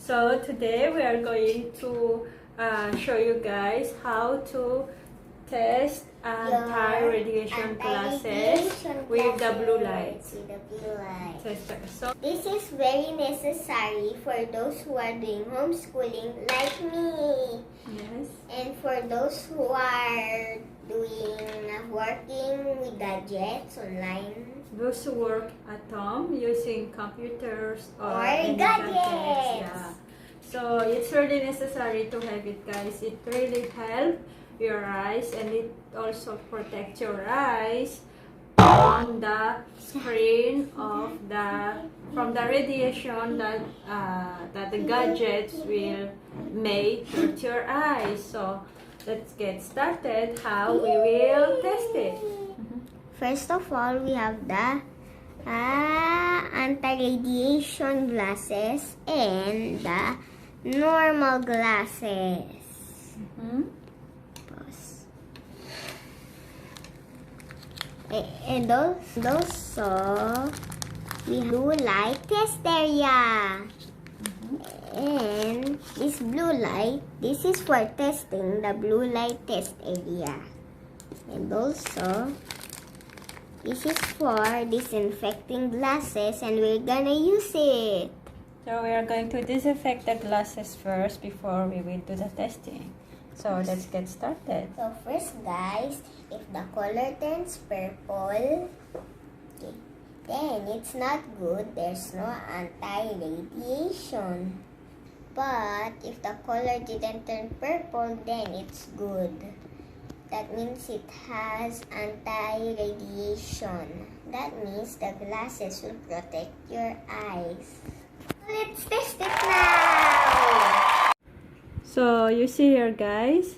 So today we are going to show you guys how to test anti-radiation glasses with the blue light. So this is very necessary for those who are doing homeschooling like me. yes, And for those who are working with gadgets online. those who work at home using computers or any gadgets. Yeah. So it's really necessary to have it, guys. It really helps your eyes, and it also protects your eyes from the screen of from the radiation that the gadgets will make hurt your eyes. So let's get started how we will test it. First of all, we have the anti-radiation glasses and the normal glasses. And also, we have blue light test area. And this blue light, this is for testing the blue light test area. And also, this is for disinfecting glasses, and we're gonna use it. So we are going to disinfect the glasses first before we will do the testing. So let's get started. So first, guys, if the color turns purple, then it's not good. There's no anti-radiation. But if the color didn't turn purple, then it's good. That means it has anti-radiation. That means the glasses will protect your eyes. Let's test it now! So you see here, guys,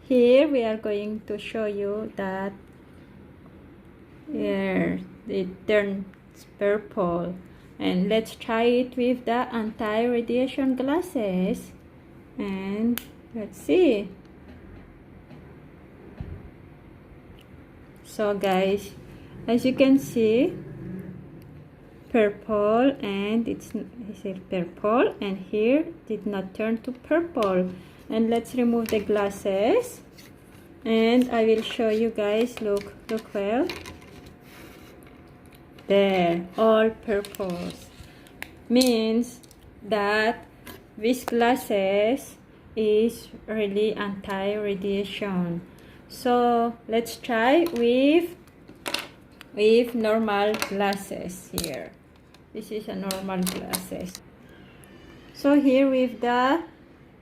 here we are going to show you that here it turns purple, and let's try it with the anti-radiation glasses, and let's see. So guys, as you can see, purple, and it's purple, and here did not turn to purple. And let's remove the glasses, and I will show you guys. Look well. There, all purples. Means that these glasses is really anti-radiation. So let's try with normal glasses here. This is a normal glasses. So here with the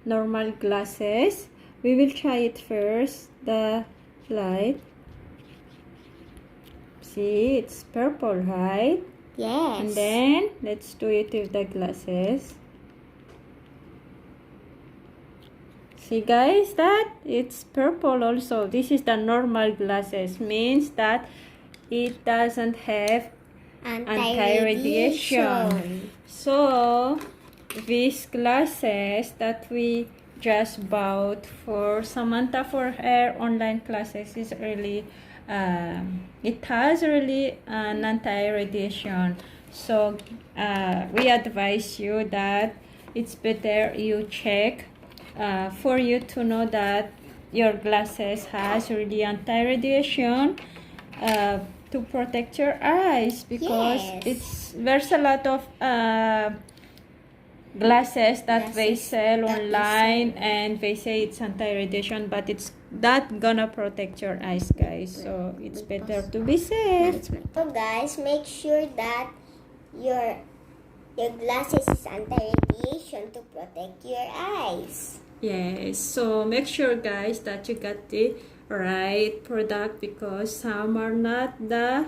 normal glasses, we will try it first, the light. See, it's purple, right? Yes. And then let's do it with the glasses. See guys, that it's purple also. This is the normal glasses, means that it doesn't have anti-radiation. So these glasses that we just bought for Samantha for her online classes is really it has really an anti-radiation. So we advise you that it's better you check for you to know that your glasses has really anti-radiation to protect your eyes, because there's a lot of glasses that they sell online, and they say it's anti-radiation, but it's not gonna protect your eyes, guys. So it's better to be safe. So guys, make sure that your glasses is anti-radiation to protect your eyes. Yes, so make sure guys that you got the right product, because some are not the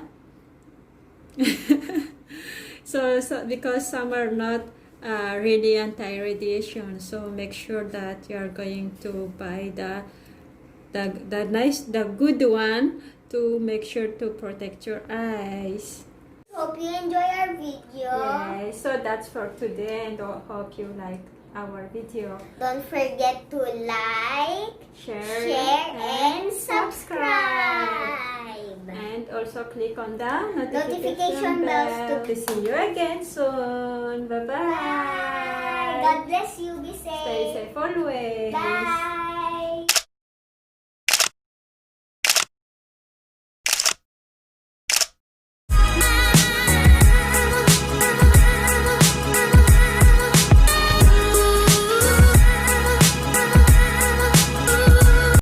because some are not really anti-radiation. So make sure that you are going to buy the good one to make sure to protect your eyes. Hope you enjoy our video. Yes, so that's for today, and I hope you like our video. Don't forget to like, share and subscribe. And also click on the Notification bells to see you again soon. Bye-bye. Bye. God bless you. Be safe. Stay safe always. Bye.